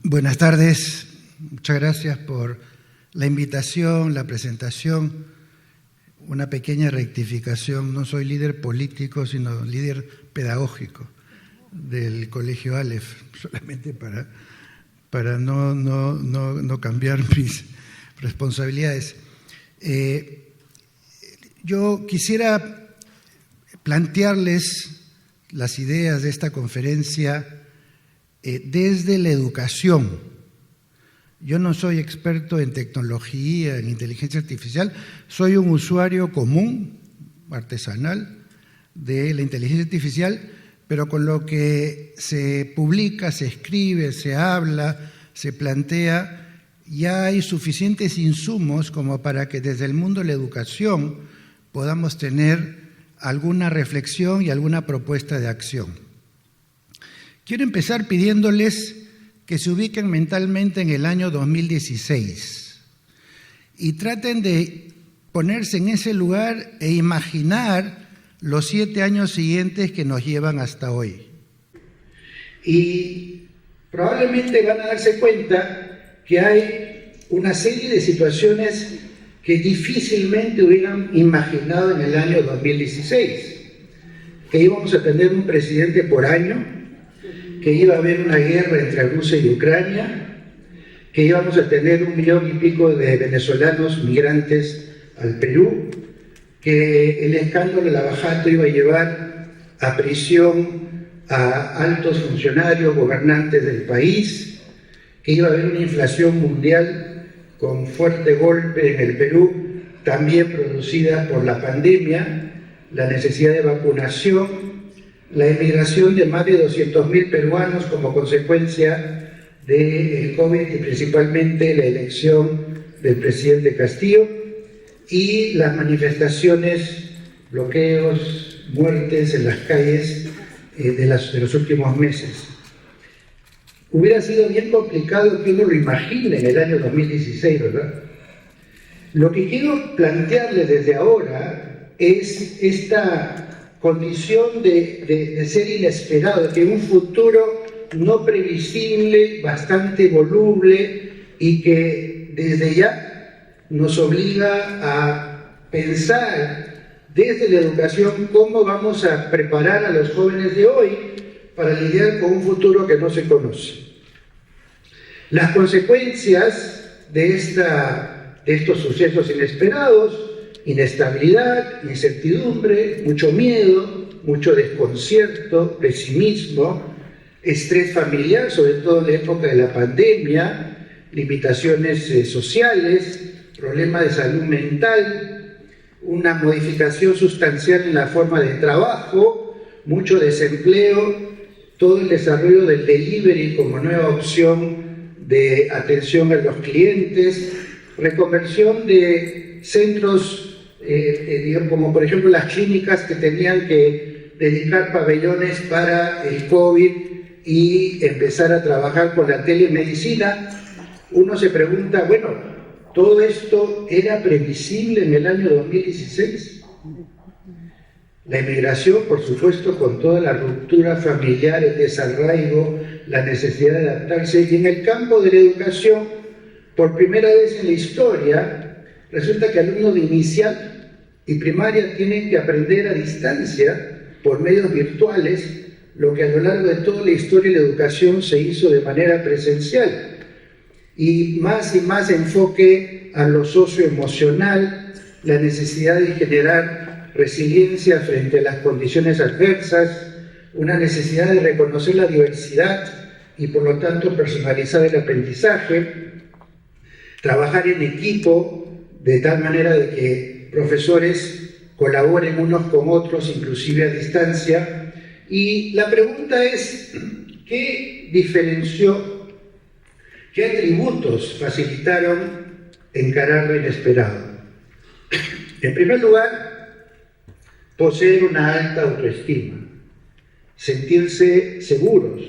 Buenas tardes, muchas gracias por la invitación, la presentación. Una pequeña rectificación, no soy líder político, sino líder pedagógico del Colegio Aleph, solamente para no cambiar mis responsabilidades. Yo quisiera plantearles las ideas de esta conferencia desde la educación. Yo no soy experto en tecnología, en inteligencia artificial, soy un usuario común, artesanal, de la inteligencia artificial, pero con lo que se publica, se escribe, se habla, se plantea, ya hay suficientes insumos como para que desde el mundo de la educación podamos tener alguna reflexión y alguna propuesta de acción. Quiero empezar pidiéndoles que se ubiquen mentalmente en el año 2016 y traten de ponerse en ese lugar e imaginar los 7 años siguientes que nos llevan hasta hoy. Y probablemente van a darse cuenta que hay una serie de situaciones que difícilmente hubieran imaginado en el año 2016, que íbamos a tener un presidente por año, que iba a haber una guerra entre Rusia y Ucrania, que íbamos a tener 1 millón y pico de venezolanos migrantes al Perú, que el escándalo de Lavajato iba a llevar a prisión a altos funcionarios, gobernantes del país, que iba a haber una inflación mundial con fuerte golpe en el Perú, también producida por la pandemia, la necesidad de vacunación, la emigración de más de 200.000 peruanos como consecuencia del COVID y principalmente la elección del presidente Castillo y las manifestaciones, bloqueos, muertes en las calles de los últimos meses. Hubiera sido bien complicado que uno lo imagine en el año 2016, ¿verdad? Lo que quiero plantearles desde ahora es esta condición de ser inesperado, de un futuro no previsible, bastante voluble y que desde ya nos obliga a pensar desde la educación cómo vamos a preparar a los jóvenes de hoy para lidiar con un futuro que no se conoce. Las consecuencias de estos sucesos inesperados: inestabilidad, incertidumbre, mucho miedo, mucho desconcierto, pesimismo, estrés familiar, sobre todo en la época de la pandemia, limitaciones sociales, problemas de salud mental, una modificación sustancial en la forma de trabajo, mucho desempleo, todo el desarrollo del delivery como nueva opción de atención a los clientes, reconversión de centros como por ejemplo las clínicas que tenían que dedicar pabellones para el COVID y empezar a trabajar con la telemedicina. Uno se pregunta, bueno, ¿todo esto era previsible en el año 2016? La emigración, por supuesto, con toda la ruptura familiar, el desarraigo, la necesidad de adaptarse, y en el campo de la educación, por primera vez en la historia, resulta que alumnos de inicial y primaria tienen que aprender a distancia por medios virtuales lo que a lo largo de toda la historia de la educación se hizo de manera presencial, y más enfoque a lo socioemocional, la necesidad de generar resiliencia frente a las condiciones adversas, una necesidad de reconocer la diversidad y por lo tanto personalizar el aprendizaje, trabajar en equipo de tal manera de que profesores colaboren unos con otros, inclusive a distancia. Y la pregunta es, ¿qué diferenció, qué atributos facilitaron encarar lo inesperado? En primer lugar, poseer una alta autoestima. sentirse seguros,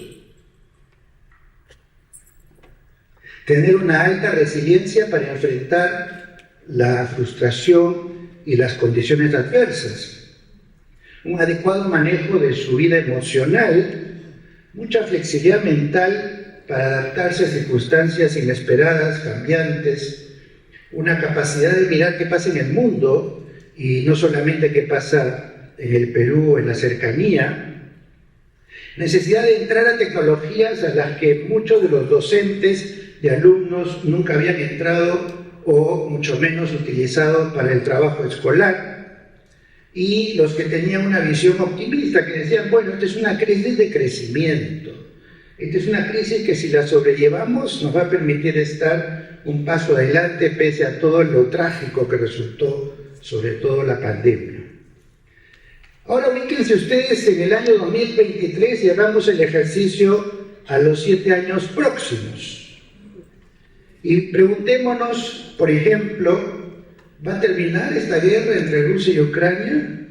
tener una alta resiliencia para enfrentar la frustración y las condiciones adversas, un adecuado manejo de su vida emocional, mucha flexibilidad mental para adaptarse a circunstancias inesperadas, cambiantes, una capacidad de mirar qué pasa en el mundo y no solamente qué pasa en el Perú o en la cercanía, necesidad de entrar a tecnologías a las que muchos de los docentes de alumnos nunca habían entrado o mucho menos utilizado para el trabajo escolar, y los que tenían una visión optimista, que decían, bueno, esta es una crisis de crecimiento, esta es una crisis que si la sobrellevamos nos va a permitir estar un paso adelante pese a todo lo trágico que resultó, sobre todo la pandemia. Ahora ubíquense ustedes en el año 2023 y hagamos el ejercicio a los 7 años próximos. Y preguntémonos, por ejemplo, ¿va a terminar esta guerra entre Rusia y Ucrania?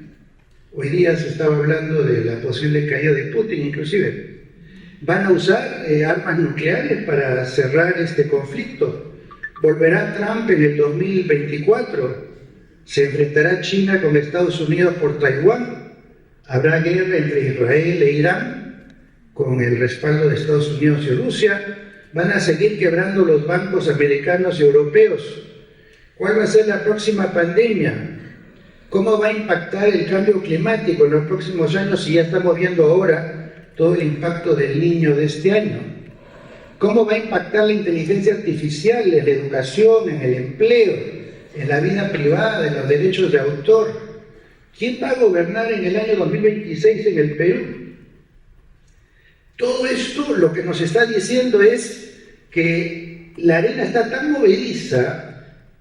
Hoy día se estaba hablando de la posible caída de Putin, inclusive. ¿Van a usar armas nucleares para cerrar este conflicto? ¿Volverá Trump en el 2024? ¿Se enfrentará China con Estados Unidos por Taiwán? ¿Habrá guerra entre Israel e Irán con el respaldo de Estados Unidos y Rusia? ¿Van a seguir quebrando los bancos americanos y europeos? ¿Cuál va a ser la próxima pandemia? ¿Cómo va a impactar el cambio climático en los próximos años si ya estamos viendo ahora todo el impacto del Niño de este año? ¿Cómo va a impactar la inteligencia artificial en la educación, en el empleo, en la vida privada, en los derechos de autor? ¿Quién va a gobernar en el año 2026 en el Perú? Todo esto lo que nos está diciendo es que la arena está tan movediza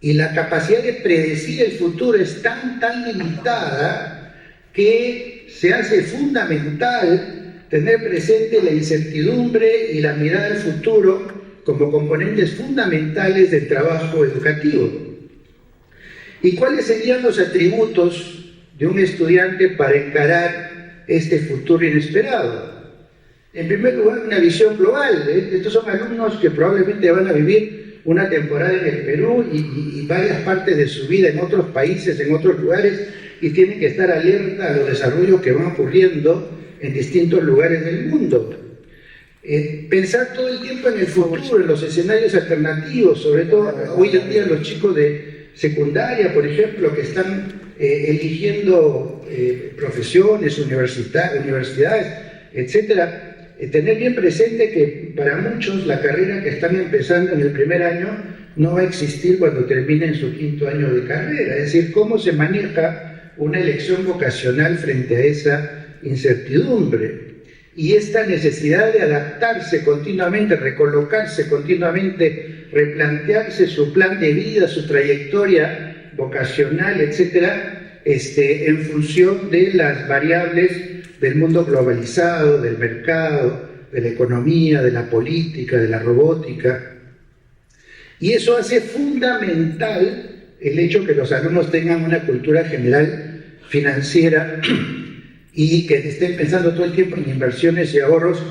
y la capacidad de predecir el futuro es tan limitada que se hace fundamental tener presente la incertidumbre y la mirada al futuro como componentes fundamentales del trabajo educativo. ¿Y cuáles serían los atributos de un estudiante para encarar este futuro inesperado? En primer lugar, una visión global. Estos son alumnos que probablemente van a vivir una temporada en el Perú y varias partes de su vida en otros países, en otros lugares, y tienen que estar alerta a los desarrollos que van ocurriendo en distintos lugares del mundo. Pensar todo el tiempo en el futuro, en los escenarios alternativos, sobre todo hoy en día los chicos de secundaria, por ejemplo, que están eligiendo profesiones, universidades, etcétera, tener bien presente que para muchos la carrera que están empezando en el primer año no va a existir cuando terminen su 5º año de carrera, es decir, cómo se maneja una elección vocacional frente a esa incertidumbre. Y esta necesidad de adaptarse continuamente, recolocarse continuamente, replantearse su plan de vida, su trayectoria vocacional, etcétera, en función de las variables del mundo globalizado, del mercado, de la economía, de la política, de la robótica. Y eso hace fundamental el hecho que los alumnos tengan una cultura general financiera y que estén pensando todo el tiempo en inversiones y ahorros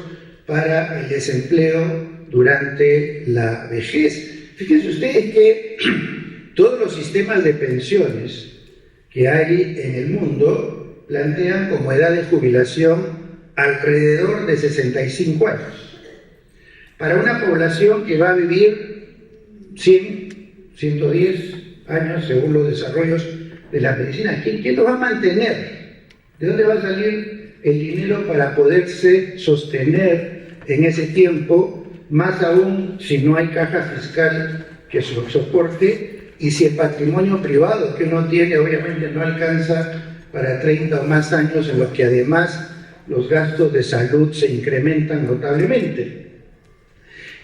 para el desempleo durante la vejez. Fíjense ustedes que todos los sistemas de pensiones que hay en el mundo plantean como edad de jubilación alrededor de 65 años. Para una población que va a vivir 100, 110 años según los desarrollos de la medicina, ¿quién los va a mantener? ¿De dónde va a salir el dinero para poderse sostener en ese tiempo, más aún si no hay caja fiscal que soporte y si el patrimonio privado que uno tiene obviamente no alcanza para 30 o más años en los que además los gastos de salud se incrementan notablemente?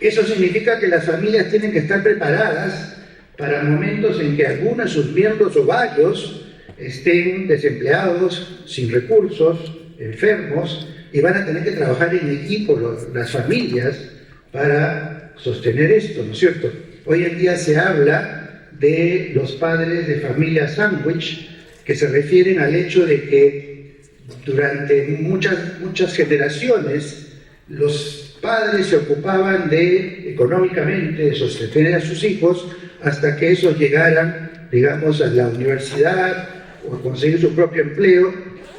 Eso significa que las familias tienen que estar preparadas para momentos en que algunos de sus miembros o varios estén desempleados, sin recursos, enfermos, y van a tener que trabajar en equipo las familias para sostener esto, ¿no es cierto? Hoy en día se habla de los padres de familia sándwich, que se refieren al hecho de que durante muchas generaciones los padres se ocupaban económicamente de sostener a sus hijos hasta que esos llegaran, digamos, a la universidad o a conseguir su propio empleo,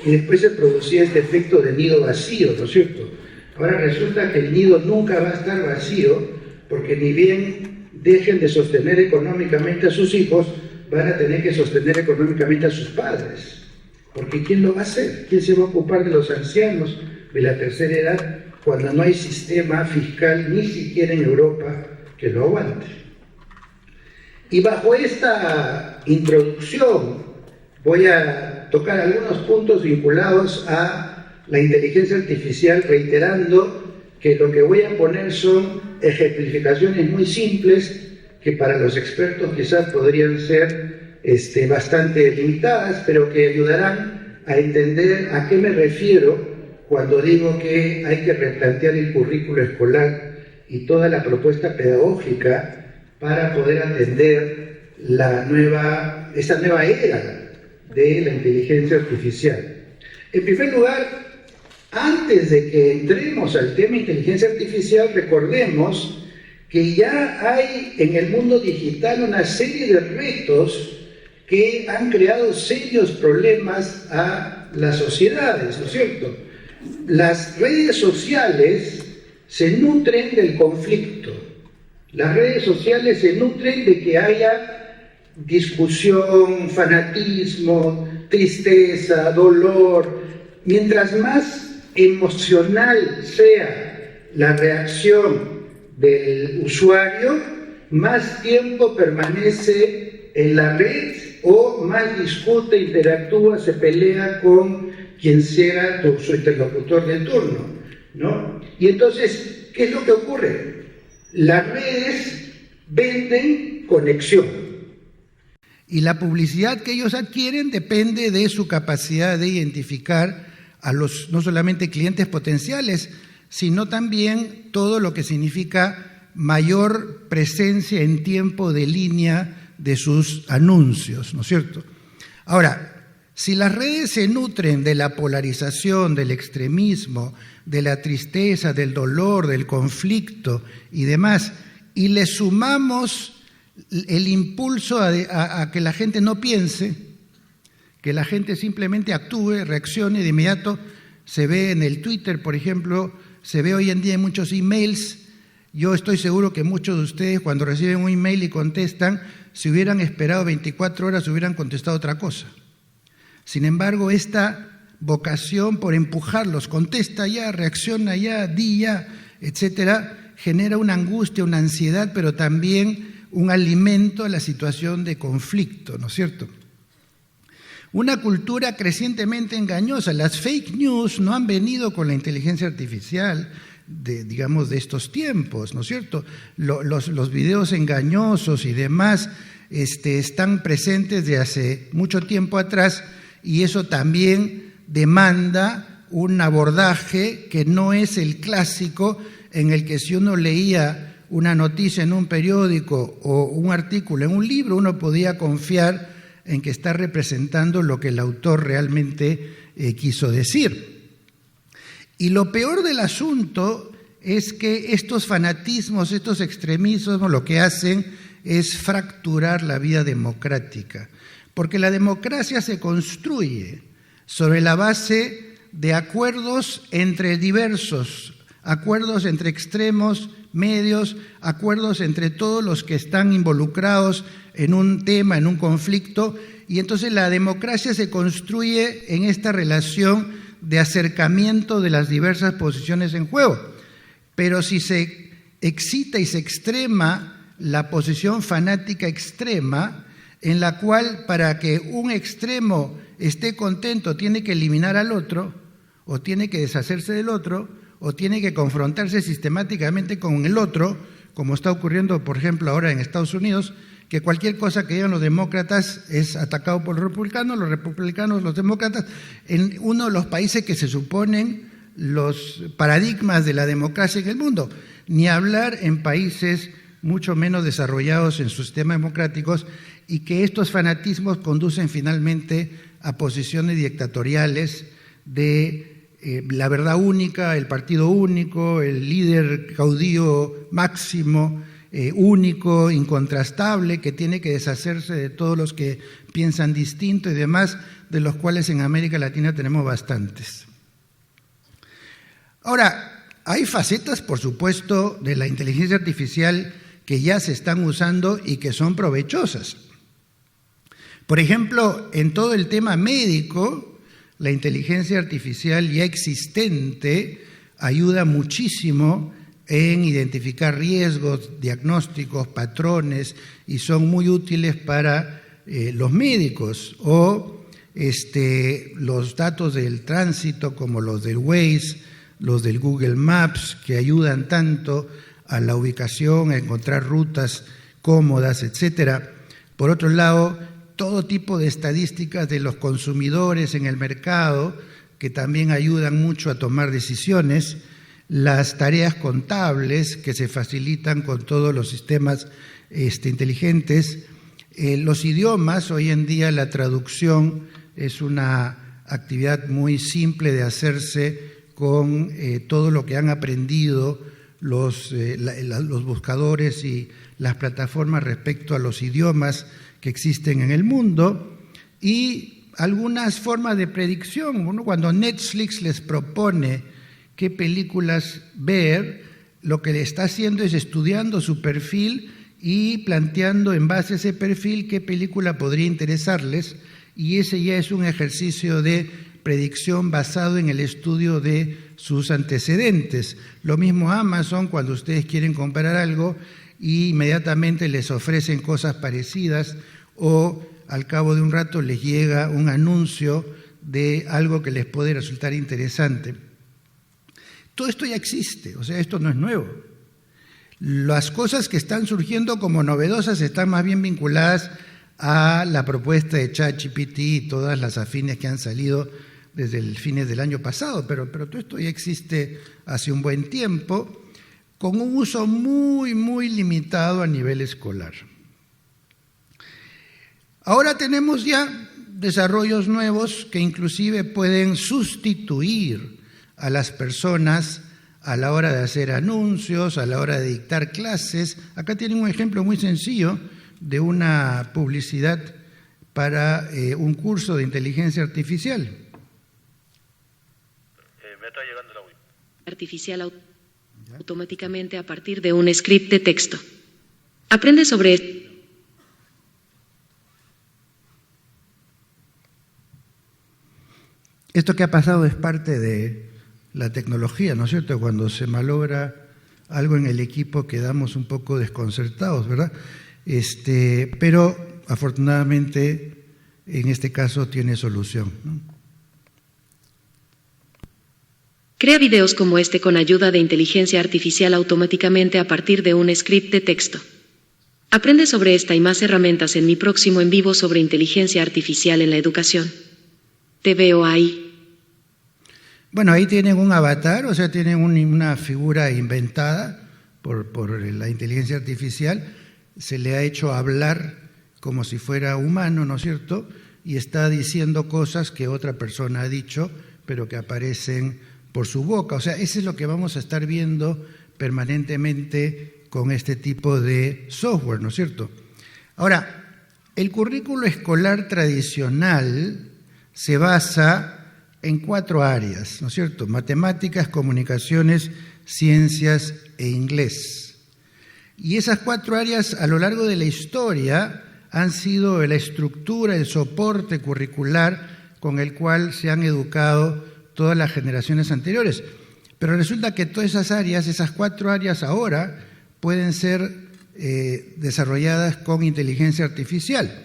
y después se producía este efecto de nido vacío, ¿no es cierto? Ahora resulta que el nido nunca va a estar vacío, porque ni bien dejen de sostener económicamente a sus hijos, van a tener que sostener económicamente a sus padres. Porque ¿quién lo va a hacer? ¿Quién se va a ocupar de los ancianos de la tercera edad cuando no hay sistema fiscal ni siquiera en Europa que lo aguante? Y bajo esta introducción voy a tocar algunos puntos vinculados a la inteligencia artificial, reiterando que lo que voy a poner son ejemplificaciones muy simples que para los expertos quizás podrían ser bastante limitadas, pero que ayudarán a entender a qué me refiero cuando digo que hay que replantear el currículo escolar y toda la propuesta pedagógica para poder atender esta nueva era de la inteligencia artificial. En primer lugar, antes de que entremos al tema inteligencia artificial, recordemos que ya hay en el mundo digital una serie de retos que han creado serios problemas a las sociedades, ¿no es cierto? Las redes sociales se nutren del conflicto. Las redes sociales se nutren de que haya discusión, fanatismo, tristeza, dolor. Mientras más emocional sea la reacción del usuario, más tiempo permanece en la red o más discute, interactúa, se pelea con quien sea su interlocutor de turno, ¿no? Y entonces, ¿qué es lo que ocurre? Las redes venden conexión. Y la publicidad que ellos adquieren depende de su capacidad de identificar a los no solamente clientes potenciales, sino también todo lo que significa mayor presencia en tiempo de línea de sus anuncios, ¿no es cierto? Ahora, si las redes se nutren de la polarización, del extremismo, de la tristeza, del dolor, del conflicto y demás, y le sumamos el impulso a que la gente no piense, que la gente simplemente actúe, reaccione de inmediato, se ve en el Twitter, por ejemplo, se ve hoy en día en muchos emails. Yo estoy seguro que muchos de ustedes cuando reciben un email y contestan, si hubieran esperado 24 horas hubieran contestado otra cosa. Sin embargo, esta vocación por empujarlos, contesta ya, reacciona ya, di ya, etcétera, genera una angustia, una ansiedad, pero también un alimento a la situación de conflicto, ¿no es cierto? Una cultura crecientemente engañosa. Las fake news no han venido con la inteligencia artificial de estos tiempos, ¿no es cierto? Los videos engañosos y demás están presentes de hace mucho tiempo atrás, y eso también demanda un abordaje que no es el clásico en el que si uno leía una noticia en un periódico o un artículo en un libro, uno podía confiar en que está representando lo que el autor realmente quiso decir. Y lo peor del asunto es que estos fanatismos, estos extremismos, lo que hacen es fracturar la vida democrática, porque la democracia se construye sobre la base de acuerdos entre diversos, acuerdos entre extremos, medios, acuerdos entre todos los que están involucrados en un tema, en un conflicto, y entonces la democracia se construye en esta relación de acercamiento de las diversas posiciones en juego. Pero si se excita y se extrema la posición fanática extrema, en la cual para que un extremo esté contento tiene que eliminar al otro, o tiene que deshacerse del otro, o tiene que confrontarse sistemáticamente con el otro, como está ocurriendo, por ejemplo, ahora en Estados Unidos, que cualquier cosa que digan los demócratas es atacado por los republicanos, los demócratas, en uno de los países que se suponen los paradigmas de la democracia en el mundo, ni hablar en países mucho menos desarrollados en sus sistemas democráticos, y que estos fanatismos conducen finalmente a posiciones dictatoriales de la verdad única, el partido único, el líder caudillo máximo, único, incontrastable, que tiene que deshacerse de todos los que piensan distinto y demás, de los cuales en América Latina tenemos bastantes. Ahora, hay facetas, por supuesto, de la inteligencia artificial que ya se están usando y que son provechosas. Por ejemplo, en todo el tema médico, la inteligencia artificial ya existente ayuda muchísimo en identificar riesgos, diagnósticos, patrones, y son muy útiles para los médicos, o los datos del tránsito como los del Waze, los del Google Maps, que ayudan tanto a la ubicación, a encontrar rutas cómodas, etcétera. Por otro lado, todo tipo de estadísticas de los consumidores en el mercado, que también ayudan mucho a tomar decisiones, las tareas contables que se facilitan con todos los sistemas inteligentes, los idiomas. Hoy en día la traducción es una actividad muy simple de hacerse con todo lo que han aprendido los buscadores y las plataformas respecto a los idiomas que existen en el mundo, y algunas formas de predicción. Bueno, cuando Netflix les propone qué películas ver, lo que le está haciendo es estudiando su perfil y planteando en base a ese perfil qué película podría interesarles, y ese ya es un ejercicio de predicción basado en el estudio de sus antecedentes. Lo mismo Amazon, cuando ustedes quieren comprar algo y inmediatamente les ofrecen cosas parecidas, o al cabo de un rato les llega un anuncio de algo que les puede resultar interesante. Todo esto ya existe, o sea, esto no es nuevo. Las cosas que están surgiendo como novedosas están más bien vinculadas a la propuesta de ChatGPT y todas las afines que han salido desde el fines del año pasado, pero todo esto ya existe hace un buen tiempo, con un uso muy, muy limitado a nivel escolar. Ahora tenemos ya desarrollos nuevos que inclusive pueden sustituir a las personas a la hora de hacer anuncios, a la hora de dictar clases. Acá tienen un ejemplo muy sencillo de una publicidad para un curso de inteligencia artificial. Me está llegando la web. Artificial automáticamente a partir de un script de texto. Aprende sobre... Esto que ha pasado es parte de la tecnología, ¿no es cierto? Cuando se malogra algo en el equipo quedamos un poco desconcertados, ¿verdad? Pero afortunadamente en este caso tiene solución, ¿no? Crea videos como este con ayuda de inteligencia artificial automáticamente a partir de un script de texto. Aprende sobre esta y más herramientas en mi próximo en vivo sobre inteligencia artificial en la educación. Te veo ahí. Bueno, ahí tienen un avatar, o sea, tienen una figura inventada por la inteligencia artificial. Se le ha hecho hablar como si fuera humano, ¿no es cierto? Y está diciendo cosas que otra persona ha dicho, pero que aparecen por su boca. O sea, eso es lo que vamos a estar viendo permanentemente con este tipo de software, ¿no es cierto? Ahora, el currículo escolar tradicional se basa en 4 áreas, ¿no es cierto? Matemáticas, comunicaciones, ciencias e inglés. Y esas 4 áreas a lo largo de la historia han sido la estructura, el soporte curricular con el cual se han educado todas las generaciones anteriores. Pero resulta que todas esas áreas, esas 4 áreas ahora, pueden ser desarrolladas con inteligencia artificial.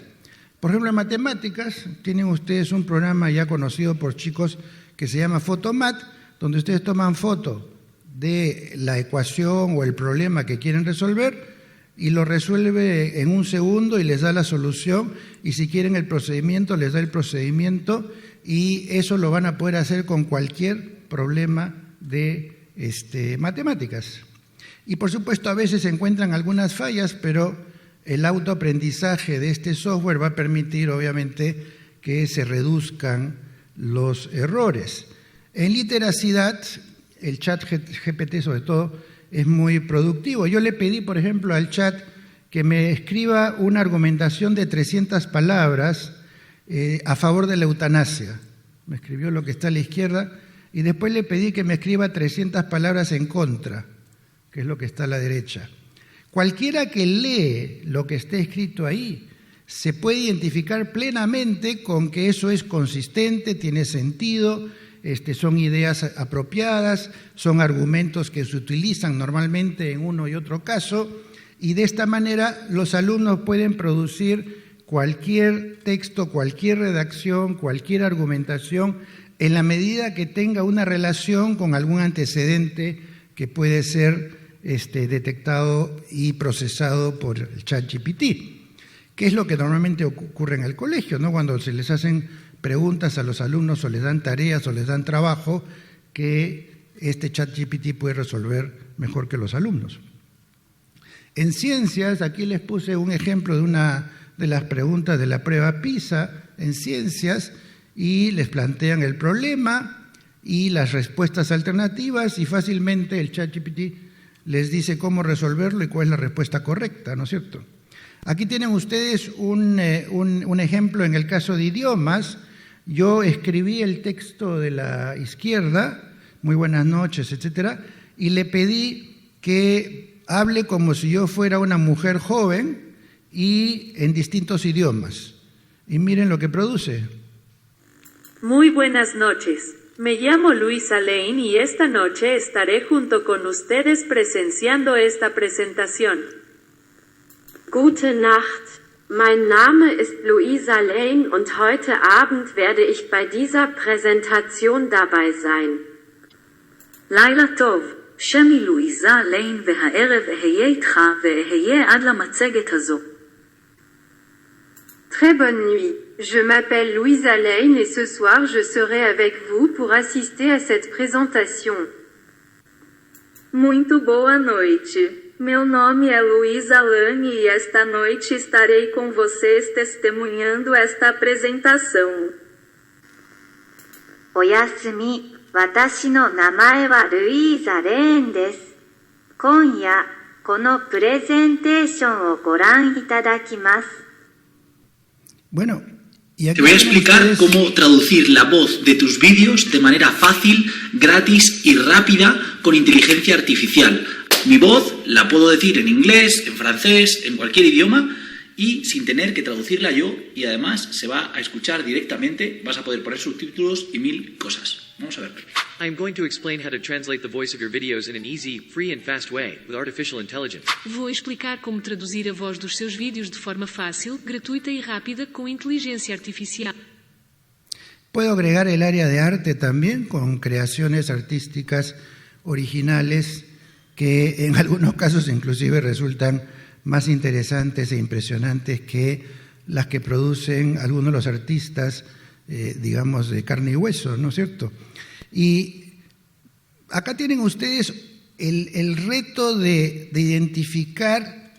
Por ejemplo, en matemáticas tienen ustedes un programa ya conocido por chicos que se llama Photomat, donde ustedes toman foto de la ecuación o el problema que quieren resolver y lo resuelve en un segundo y les da la solución, y si quieren el procedimiento les da el procedimiento, y eso lo van a poder hacer con cualquier problema de matemáticas. Y por supuesto a veces se encuentran algunas fallas, pero el autoaprendizaje de este software va a permitir obviamente que se reduzcan los errores. En literacidad, el chat GPT sobre todo es muy productivo. Yo le pedí, por ejemplo, al chat que me escriba una argumentación de 300 palabras a favor de la eutanasia. Me escribió lo que está a la izquierda y después le pedí que me escriba 300 palabras en contra, que es lo que está a la derecha. Cualquiera que lee lo que esté escrito ahí se puede identificar plenamente con que eso es consistente, tiene sentido, son ideas apropiadas, son argumentos que se utilizan normalmente en uno y otro caso, y de esta manera los alumnos pueden producir cualquier texto, cualquier redacción, cualquier argumentación, en la medida que tenga una relación con algún antecedente que puede ser detectado y procesado por el ChatGPT, que es lo que normalmente ocurre en el colegio, ¿no? Cuando se les hacen preguntas a los alumnos o les dan tareas o les dan trabajo, que este ChatGPT puede resolver mejor que los alumnos. En ciencias, aquí les puse un ejemplo de una de las preguntas de la prueba PISA en ciencias y les plantean el problema y las respuestas alternativas y fácilmente el ChatGPT les dice cómo resolverlo y cuál es la respuesta correcta, ¿no es cierto? Aquí tienen ustedes un ejemplo en el caso de idiomas. Yo escribí el texto de la izquierda, muy buenas noches, etcétera, y le pedí que hable como si yo fuera una mujer joven y en distintos idiomas. Y miren lo que produce. Muy buenas noches. Me llamo Luisa Lane y esta noche estaré junto con ustedes presenciando esta presentación. Gute Nacht. Mein Name ist Luisa Lane und heute Abend werde ich bei dieser Präsentation dabei sein. לילה טוב, שמי לואיזה ליין והערב אהיה איתך ואהיה עד למצגת הזו. Très bonne nuit. Je m'appelle Luisa Lane et ce soir je serai avec vous pour assister à cette présentation. Muito boa noite. Meu nome é Luisa Lane e esta noite estarei com vocês testemunhando esta apresentação. おやすみ。私の名前はルイーザ・レーンです。今夜、このプレゼンテーションをご覧いただきます。Bueno, y aquí te voy a explicar cómo traducir la voz de tus vídeos de manera fácil, gratis y rápida con inteligencia artificial. Mi voz la puedo decir en inglés, en francés, en cualquier idioma y sin tener que traducirla yo, y además se va a escuchar directamente, vas a poder poner subtítulos y 1000 cosas. Vamos a ver. I'm going to explain how to translate the voice of your videos in an easy, free and fast way with artificial intelligence. Vou explicar como traduzir a voz dos seus vídeos de forma fácil, gratuita e rápida com inteligência artificial. Puedo agregar el área de arte también con creaciones artísticas originales que en algunos casos inclusive resultan más interesantes e impresionantes que las que producen algunos de los artistas, digamos, de carne y hueso, ¿no es cierto? Y acá tienen ustedes el reto de identificar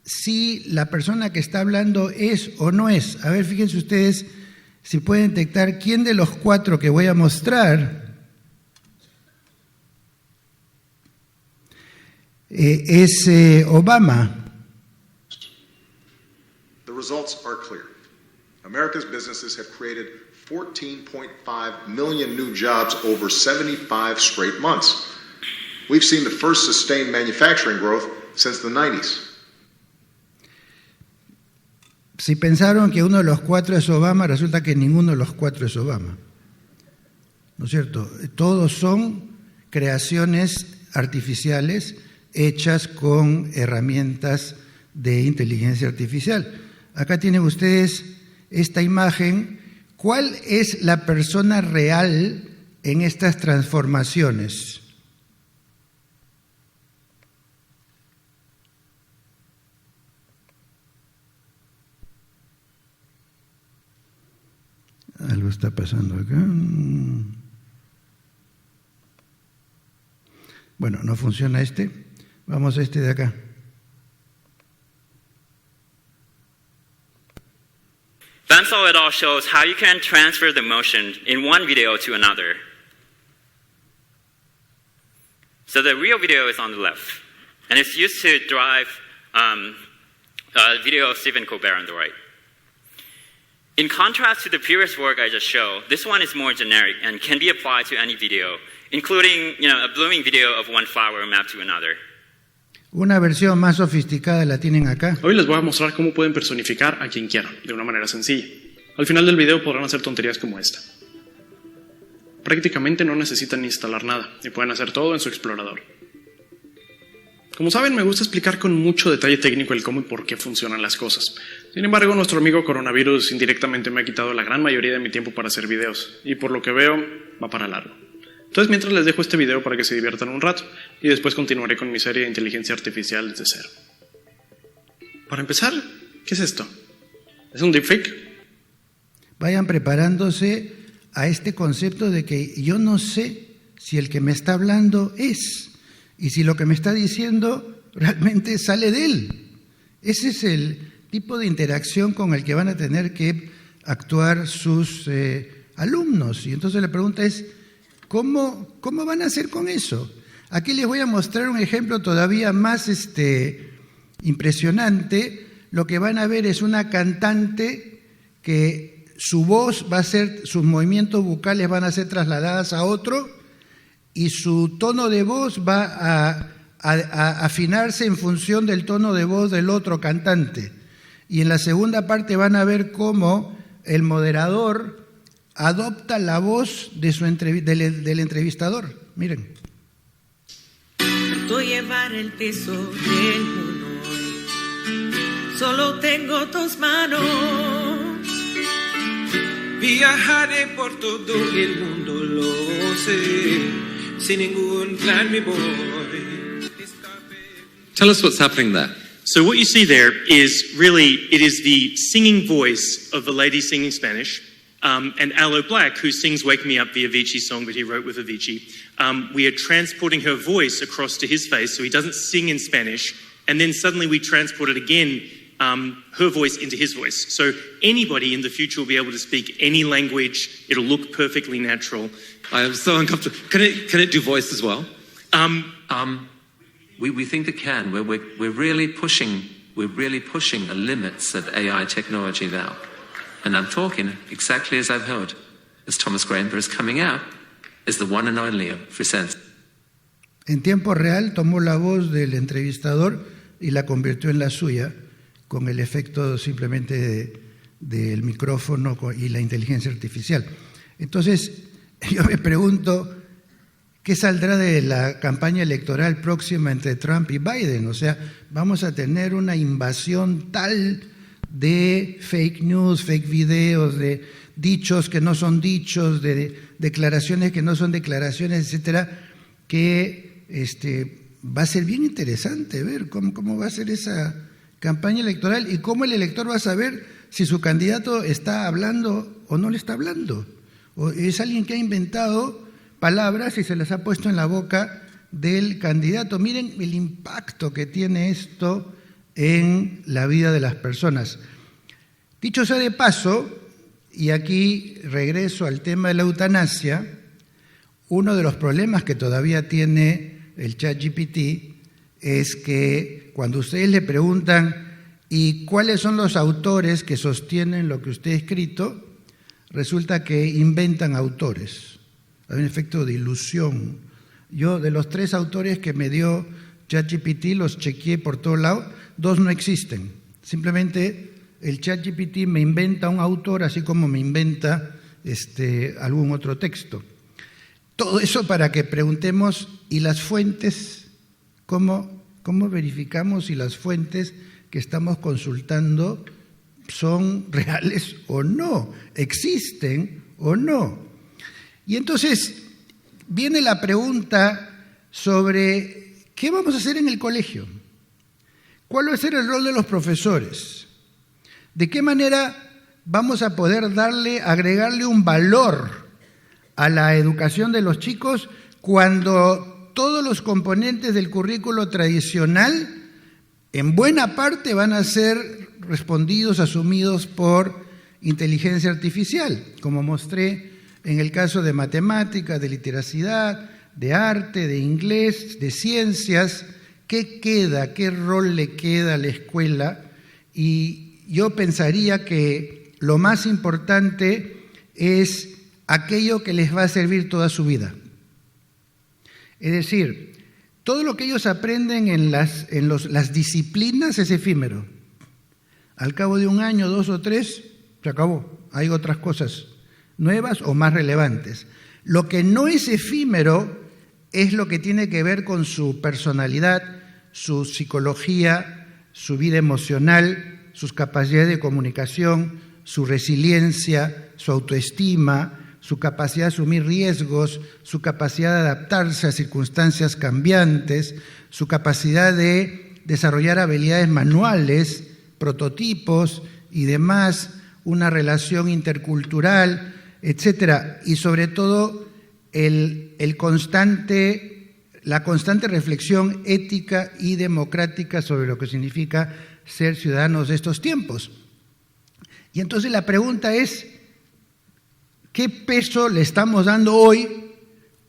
si la persona que está hablando es o no es. A ver, fíjense ustedes si pueden detectar quién de los 4 que voy a mostrar es Obama. The results are clear. America's businesses have created 14.5 million new jobs over 75 straight months. We've seen the first sustained manufacturing growth since the 90s. Si pensaron que uno de los 4 es Obama, resulta que ninguno de los 4 es Obama. ¿No es cierto? Todos son creaciones artificiales hechas con herramientas de inteligencia artificial. Acá tienen ustedes esta imagen. ¿Cuál es la persona real en estas transformaciones? Algo está pasando acá. Bueno, no funciona este. Vamos a este de acá. Benzo et al. Shows how you can transfer the motion in one video to another. So the real video is on the left, and it's used to drive a video of Stephen Colbert on the right. In contrast to the previous work I just showed, this one is more generic and can be applied to any video, including a blooming video of one flower mapped to another. Una versión más sofisticada la tienen acá. Hoy les voy a mostrar cómo pueden personificar a quien quieran, de una manera sencilla. Al final del video podrán hacer tonterías como esta. Prácticamente no necesitan instalar nada y pueden hacer todo en su explorador. Como saben, me gusta explicar con mucho detalle técnico el cómo y por qué funcionan las cosas. Sin embargo, nuestro amigo coronavirus indirectamente me ha quitado la gran mayoría de mi tiempo para hacer videos, y por lo que veo, va para largo. Entonces, mientras les dejo este video para que se diviertan un rato, y después continuaré con mi serie de inteligencia artificial desde cero. Para empezar, ¿qué es esto? ¿Es un deepfake? Vayan preparándose a este concepto de que yo no sé si el que me está hablando es, y si lo que me está diciendo realmente sale de él. Ese es el tipo de interacción con el que van a tener que actuar sus alumnos. Y entonces la pregunta es, ¿cómo van a hacer con eso? Aquí les voy a mostrar un ejemplo todavía más impresionante. Lo que van a ver es una cantante que su voz va a ser, sus movimientos vocales van a ser trasladadas a otro, y su tono de voz va a afinarse en función del tono de voz del otro cantante. Y en la segunda parte van a ver cómo el moderador adopta la voz de del entrevistador. Miren. Puedo llevar el peso del mundo hoy. Solo tengo 2 manos. Viajaré por todo el mundo, lo sé. Sin ningún plan me voy. Tell us what's happening there. So what you see there is really, it is the singing voice of the lady singing Spanish, and Aloe Black, who sings Wake Me Up, the Avicii song that he wrote with Avicii. We are transporting her voice across to his face, so he doesn't sing in Spanish, and then suddenly we transport it again, her voice into his voice. So anybody in the future will be able to speak any language. It'll look perfectly natural. I am so uncomfortable. Can it do voice as well? We think it can. We're really pushing the limits of AI technology now. And I'm talking exactly as I've heard. As Thomas Graeber is coming out as the one and only Frisense. En tiempo real tomó la voz del entrevistador y la convirtió en la suya, con el efecto simplemente del micrófono y la inteligencia artificial. Entonces, yo me pregunto, ¿qué saldrá de la campaña electoral próxima entre Trump y Biden? O sea, vamos a tener una invasión tal de fake news, fake videos, de dichos que no son dichos, de declaraciones que no son declaraciones, etcétera, que va a ser bien interesante ver cómo va a ser esa campaña electoral y cómo el elector va a saber si su candidato está hablando o no le está hablando. O es alguien que ha inventado palabras y se las ha puesto en la boca del candidato. Miren el impacto que tiene esto en la vida de las personas. Dicho sea de paso, y aquí regreso al tema de la eutanasia, uno de los problemas que todavía tiene el ChatGPT es que cuando ustedes le preguntan ¿y cuáles son los autores que sostienen lo que usted ha escrito?, resulta que inventan autores. Hay un efecto de ilusión. Yo, de los 3 autores que me dio ChatGPT, los chequeé por todos lados, 2 no existen. Simplemente el ChatGPT me inventa un autor, así como me inventa algún otro texto. Todo eso para que preguntemos, ¿y las fuentes? ¿Cómo verificamos si las fuentes que estamos consultando son reales o no? ¿Existen o no? Y entonces viene la pregunta sobre ¿qué vamos a hacer en el colegio? ¿Cuál va a ser el rol de los profesores? ¿De qué manera vamos a poder agregarle un valor a la educación de los chicos cuando todos los componentes del currículo tradicional en buena parte van a ser respondidos, asumidos por inteligencia artificial, como mostré en el caso de matemáticas, de literacidad, de arte, de inglés, de ciencias. ¿Qué queda? ¿Qué rol le queda a la escuela? Y yo pensaría que lo más importante es aquello que les va a servir toda su vida. Es decir, todo lo que ellos aprenden en las disciplinas es efímero. Al cabo de un año, 2 o 3, se acabó. Hay otras cosas nuevas o más relevantes. Lo que no es efímero es lo que tiene que ver con su personalidad, su psicología, su vida emocional, sus capacidades de comunicación, su resiliencia, su autoestima, su capacidad de asumir riesgos, su capacidad de adaptarse a circunstancias cambiantes, su capacidad de desarrollar habilidades manuales, prototipos y demás, una relación intercultural, etcétera, y sobre todo la constante reflexión ética y democrática sobre lo que significa ser ciudadanos de estos tiempos. Y entonces la pregunta es, ¿qué peso le estamos dando hoy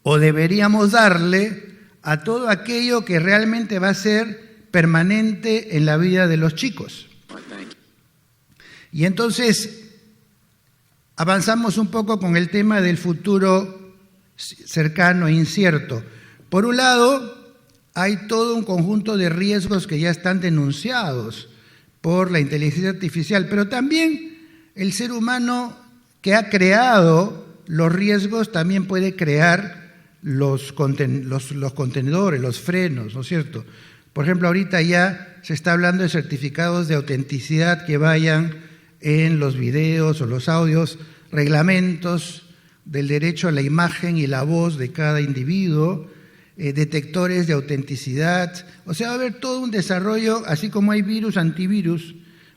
o deberíamos darle a todo aquello que realmente va a ser permanente en la vida de los chicos? Y entonces avanzamos un poco con el tema del futuro cercano e incierto. Por un lado, hay todo un conjunto de riesgos que ya están denunciados por la inteligencia artificial, pero también el ser humano que ha creado los riesgos también puede crear los contenedores, los frenos, ¿no es cierto? Por ejemplo, ahorita ya se está hablando de certificados de autenticidad que vayan en los videos o los audios, reglamentos del derecho a la imagen y la voz de cada individuo, detectores de autenticidad. O sea, va a haber todo un desarrollo, así como hay virus, antivirus,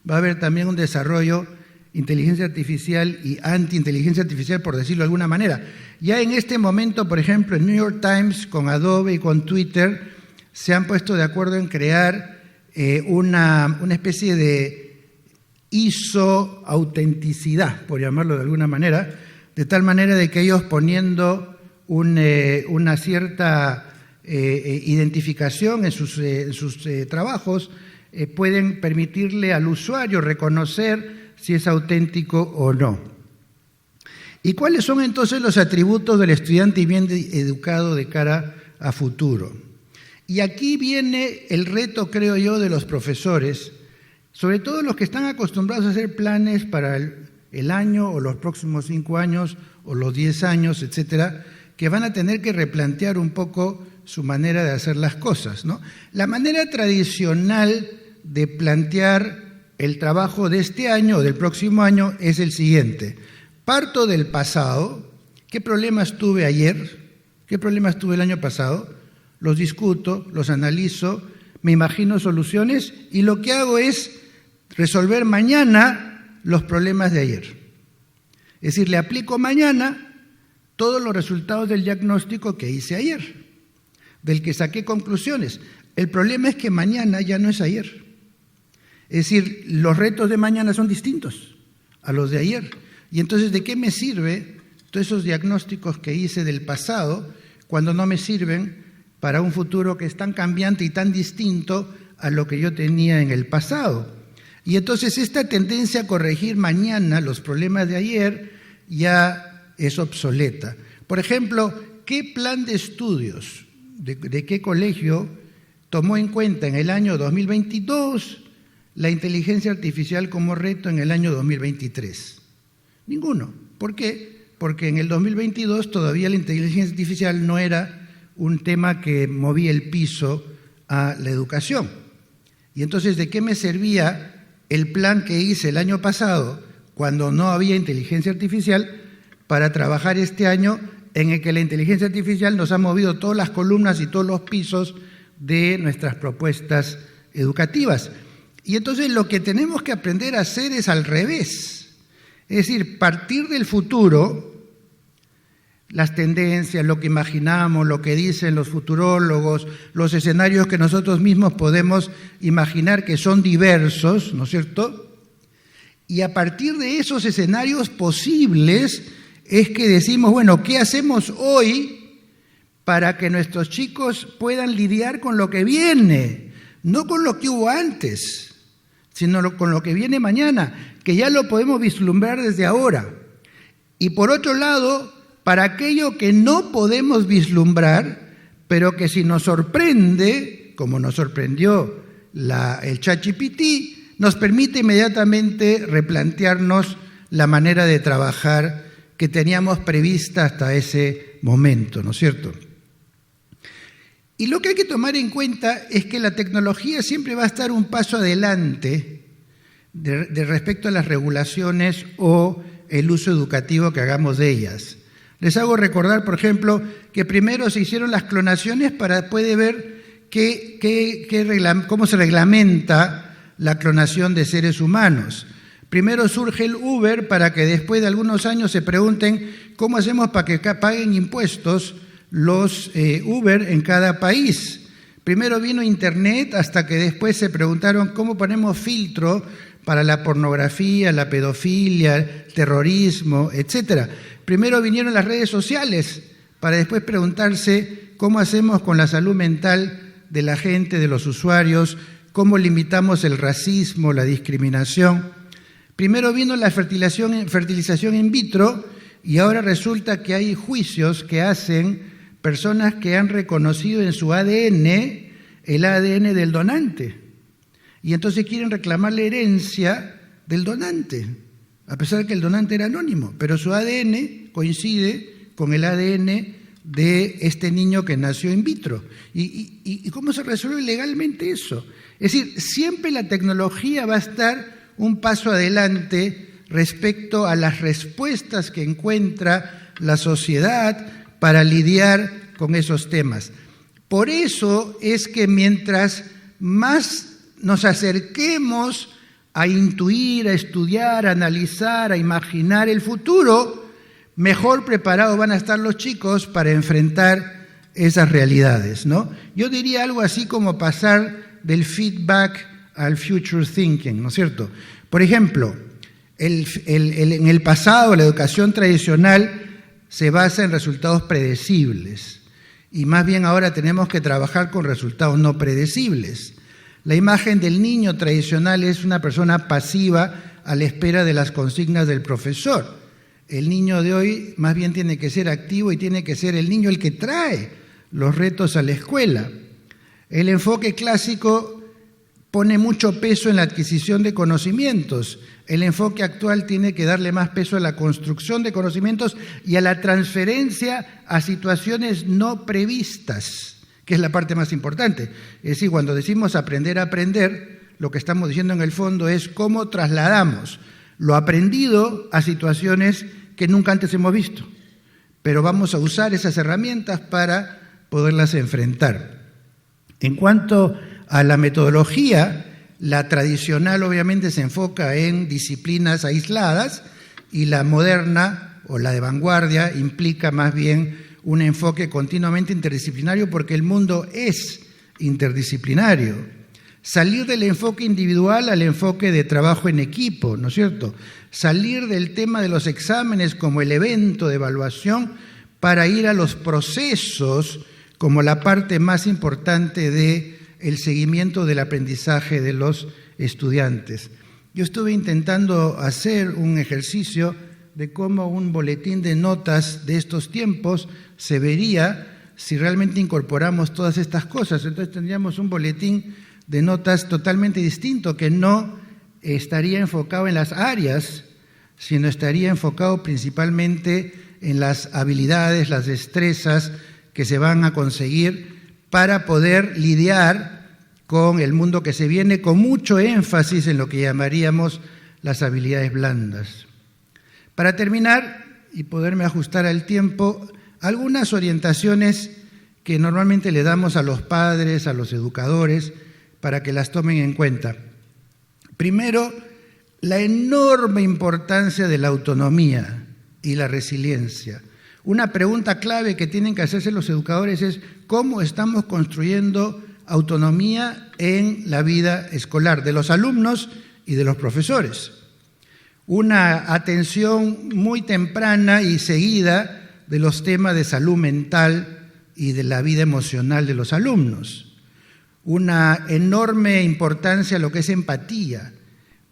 va a haber también un desarrollo inteligencia artificial y anti-inteligencia artificial, por decirlo de alguna manera. Ya en este momento, por ejemplo, en New York Times, con Adobe y con Twitter, se han puesto de acuerdo en crear una especie de iso-autenticidad, por llamarlo de alguna manera, de tal manera de que ellos poniendo una cierta identificación en sus trabajos, pueden permitirle al usuario reconocer si es auténtico o no. ¿Y cuáles son entonces los atributos del estudiante bien educado de cara a futuro? Y aquí viene el reto, creo yo, de los profesores, sobre todo los que están acostumbrados a hacer planes para el año o los próximos 5 años o los 10 años, etcétera, que van a tener que replantear un poco su manera de hacer las cosas, ¿no? La manera tradicional de plantear el trabajo de este año o del próximo año es el siguiente: parto del pasado, ¿qué problemas tuve ayer? ¿Qué problemas tuve el año pasado? Los discuto, los analizo, me imagino soluciones y lo que hago es resolver mañana los problemas de ayer. Es decir, le aplico mañana todos los resultados del diagnóstico que hice ayer, del que saqué conclusiones. El problema es que mañana ya no es ayer. Es decir, los retos de mañana son distintos a los de ayer. Y entonces, ¿de qué me sirve todos esos diagnósticos que hice del pasado cuando no me sirven para un futuro que es tan cambiante y tan distinto a lo que yo tenía en el pasado? Y entonces esta tendencia a corregir mañana los problemas de ayer ya es obsoleta. Por ejemplo, ¿qué plan de estudios de qué colegio tomó en cuenta en el año 2022 la inteligencia artificial como reto en el año 2023? Ninguno. ¿Por qué? Porque en el 2022 todavía la inteligencia artificial no era un tema que movía el piso a la educación. Y entonces, ¿de qué me servía el plan que hice el año pasado, cuando no había inteligencia artificial, para trabajar este año en el que la inteligencia artificial nos ha movido todas las columnas y todos los pisos de nuestras propuestas educativas? Y entonces lo que tenemos que aprender a hacer es al revés. Es decir, partir del futuro, las tendencias, lo que imaginamos, lo que dicen los futurólogos, los escenarios que nosotros mismos podemos imaginar que son diversos, ¿no es cierto? Y a partir de esos escenarios posibles es que decimos, bueno, ¿qué hacemos hoy para que nuestros chicos puedan lidiar con lo que viene? No con lo que hubo antes, sino con lo que viene mañana, que ya lo podemos vislumbrar desde ahora. Y por otro lado, para aquello que no podemos vislumbrar, pero que si nos sorprende, como nos sorprendió el ChatGPT, nos permite inmediatamente replantearnos la manera de trabajar que teníamos prevista hasta ese momento, ¿no es cierto? Y lo que hay que tomar en cuenta es que la tecnología siempre va a estar un paso adelante de respecto a las regulaciones o el uso educativo que hagamos de ellas. Les hago recordar, por ejemplo, que primero se hicieron las clonaciones para después ver cómo se reglamenta la clonación de seres humanos. Primero surge el Uber para que después de algunos años se pregunten cómo hacemos para que paguen impuestos los Uber en cada país. Primero vino Internet hasta que después se preguntaron cómo ponemos filtro para la pornografía, la pedofilia, el terrorismo, etc. Primero vinieron las redes sociales para después preguntarse cómo hacemos con la salud mental de la gente, de los usuarios, cómo limitamos el racismo, la discriminación. Primero vino la fertilización in vitro y ahora resulta que hay juicios que hacen personas que han reconocido en su ADN el ADN del donante. Y entonces quieren reclamar la herencia del donante, a pesar de que el donante era anónimo, pero su ADN coincide con el ADN de este niño que nació in vitro. ¿Y cómo se resuelve legalmente eso? Es decir, siempre la tecnología va a estar un paso adelante respecto a las respuestas que encuentra la sociedad para lidiar con esos temas. Por eso es que mientras más nos acerquemos a intuir, a estudiar, a analizar, a imaginar el futuro, mejor preparados van a estar los chicos para enfrentar esas realidades, ¿no? Yo diría algo así como pasar del feedback al future thinking, ¿no es cierto? Por ejemplo, en el pasado la educación tradicional se basa en resultados predecibles y más bien ahora tenemos que trabajar con resultados no predecibles. La imagen del niño tradicional es una persona pasiva a la espera de las consignas del profesor. El niño de hoy más bien tiene que ser activo y tiene que ser el niño el que trae los retos a la escuela. El enfoque clásico pone mucho peso en la adquisición de conocimientos. El enfoque actual tiene que darle más peso a la construcción de conocimientos y a la transferencia a situaciones no previstas, que es la parte más importante. Es decir, cuando decimos aprender a aprender, lo que estamos diciendo en el fondo es cómo trasladamos lo aprendido a situaciones que nunca antes hemos visto, pero vamos a usar esas herramientas para poderlas enfrentar. En cuanto a la metodología, la tradicional obviamente se enfoca en disciplinas aisladas y la moderna o la de vanguardia implica más bien un enfoque continuamente interdisciplinario porque el mundo es interdisciplinario. Salir del enfoque individual al enfoque de trabajo en equipo, ¿no es cierto? Salir del tema de los exámenes como el evento de evaluación para ir a los procesos como la parte más importante del seguimiento del aprendizaje de los estudiantes. Yo estuve intentando hacer un ejercicio de cómo un boletín de notas de estos tiempos se vería si realmente incorporamos todas estas cosas. Entonces tendríamos un boletín de notas totalmente distinto, que no estaría enfocado en las áreas, sino estaría enfocado principalmente en las habilidades, las destrezas que se van a conseguir para poder lidiar con el mundo que se viene, con mucho énfasis en lo que llamaríamos las habilidades blandas. Para terminar, y poderme ajustar al tiempo, algunas orientaciones que normalmente le damos a los padres, a los educadores, para que las tomen en cuenta. Primero, la enorme importancia de la autonomía y la resiliencia. Una pregunta clave que tienen que hacerse los educadores es ¿cómo estamos construyendo autonomía en la vida escolar de los alumnos y de los profesores? una atención muy temprana y seguida de los temas de salud mental y de la vida emocional de los alumnos, una enorme importancia a lo que es empatía,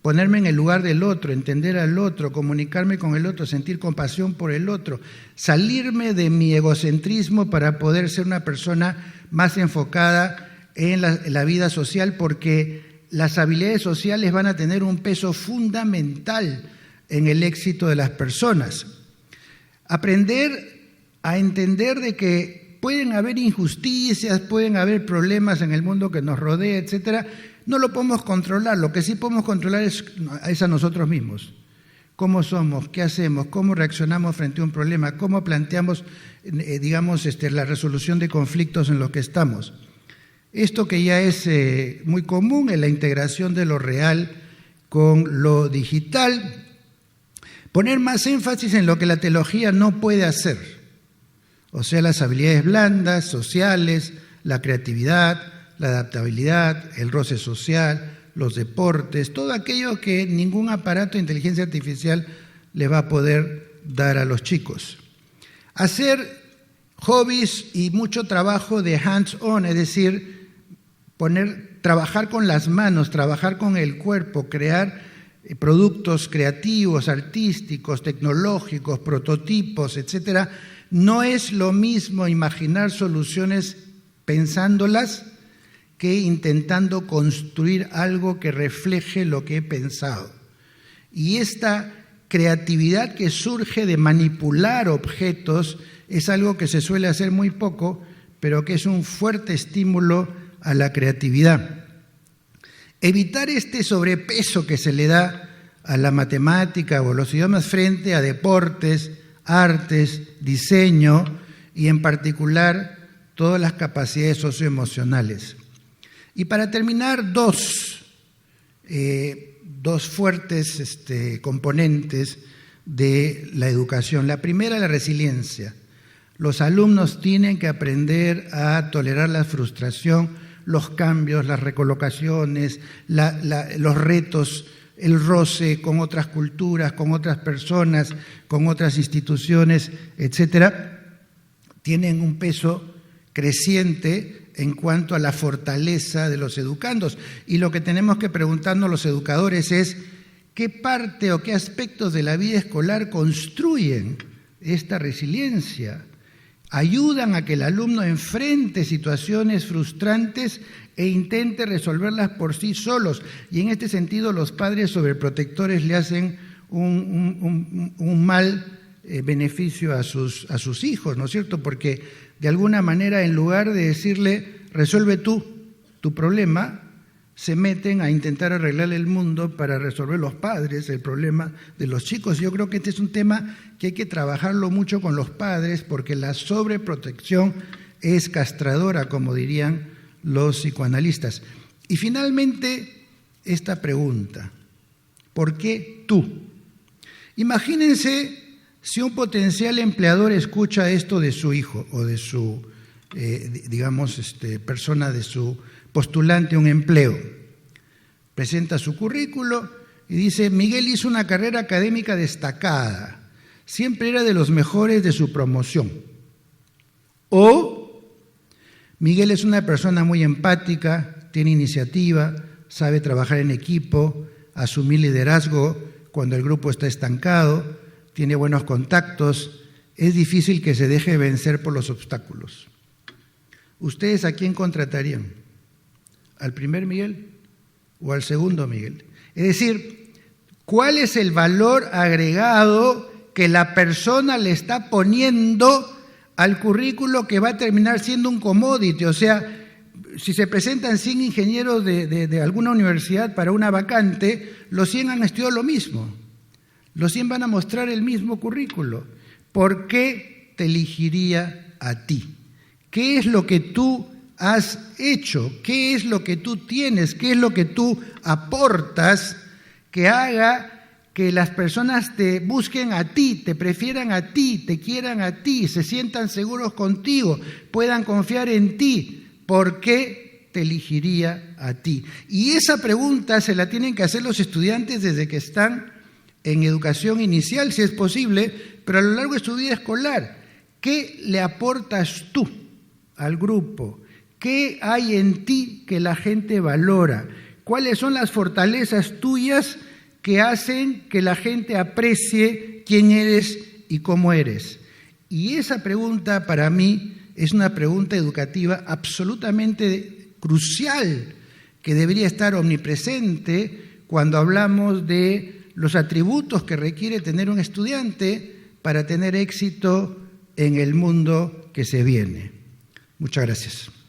ponerme en el lugar del otro, entender al otro, comunicarme con el otro, sentir compasión por el otro, salirme de mi egocentrismo para poder ser una persona más enfocada en la vida social, porque las habilidades sociales van a tener un peso fundamental en el éxito de las personas. Aprender a entender de que pueden haber injusticias, pueden haber problemas en el mundo que nos rodea, etcétera. No lo podemos controlar, lo que sí podemos controlar es a nosotros mismos. ¿Cómo somos? ¿Qué hacemos? ¿Cómo reaccionamos frente a un problema? ¿Cómo planteamos, la resolución de conflictos en los que estamos? Esto que ya es muy común en la integración de lo real con lo digital, poner más énfasis en lo que la tecnología no puede hacer, o sea, las habilidades blandas, sociales, la creatividad, la adaptabilidad, el roce social, los deportes, todo aquello que ningún aparato de inteligencia artificial le va a poder dar a los chicos. Hacer hobbies y mucho trabajo de hands-on, es decir, trabajar con las manos, trabajar con el cuerpo, crear productos creativos, artísticos, tecnológicos, prototipos, etcétera. No es lo mismo imaginar soluciones pensándolas que intentando construir algo que refleje lo que he pensado. Y esta creatividad que surge de manipular objetos es algo que se suele hacer muy poco, pero que es un fuerte estímulo a la creatividad. Evitar este sobrepeso que se le da a la matemática o los idiomas frente a deportes, artes, diseño y en particular todas las capacidades socioemocionales. Y para terminar, dos fuertes componentes de la educación. La primera, la resiliencia. Los alumnos tienen que aprender a tolerar la frustración, los cambios, las recolocaciones, los retos, el roce con otras culturas, con otras personas, con otras instituciones, etcétera, tienen un peso creciente en cuanto a la fortaleza de los educandos. Y lo que tenemos que preguntarnos los educadores es qué parte o qué aspectos de la vida escolar construyen esta resiliencia, ayudan a que el alumno enfrente situaciones frustrantes e intente resolverlas por sí solos. Y en este sentido los padres sobreprotectores le hacen un mal beneficio a sus hijos, ¿no es cierto? Porque de alguna manera, en lugar de decirle, resuelve tú tu problema, se meten a intentar arreglar el mundo para resolver los padres el problema de los chicos. Yo creo que este es un tema que hay que trabajarlo mucho con los padres, porque la sobreprotección es castradora, como dirían los psicoanalistas. Y finalmente, esta pregunta, ¿por qué tú? Imagínense si un potencial empleador escucha esto de su hijo o de su, persona, de su postulante a un empleo. Presenta su currículo y dice, Miguel hizo una carrera académica destacada, siempre era de los mejores de su promoción. O, Miguel es una persona muy empática, tiene iniciativa, sabe trabajar en equipo, asumir liderazgo cuando el grupo está estancado, tiene buenos contactos, es difícil que se deje vencer por los obstáculos. ¿Ustedes a quién contratarían? ¿Al primer Miguel o al segundo Miguel? Es decir, ¿cuál es el valor agregado que la persona le está poniendo al currículo que va a terminar siendo un commodity? O sea, si se presentan 100 ingenieros de alguna universidad para una vacante, los 100 han estudiado lo mismo. Los 100 van a mostrar el mismo currículo. ¿Por qué te elegiría a ti? ¿Qué es lo que tú has hecho? ¿Qué es lo que tú tienes? ¿Qué es lo que tú aportas que haga que las personas te busquen a ti, te prefieran a ti, te quieran a ti, se sientan seguros contigo, puedan confiar en ti? ¿Por qué te elegiría a ti? Y esa pregunta se la tienen que hacer los estudiantes desde que están en educación inicial, si es posible, pero a lo largo de su vida escolar. ¿Qué le aportas tú al grupo? ¿Qué hay en ti que la gente valora? ¿Cuáles son las fortalezas tuyas que hacen que la gente aprecie quién eres y cómo eres? Y esa pregunta para mí es una pregunta educativa absolutamente crucial, que debería estar omnipresente cuando hablamos de los atributos que requiere tener un estudiante para tener éxito en el mundo que se viene. Muchas gracias.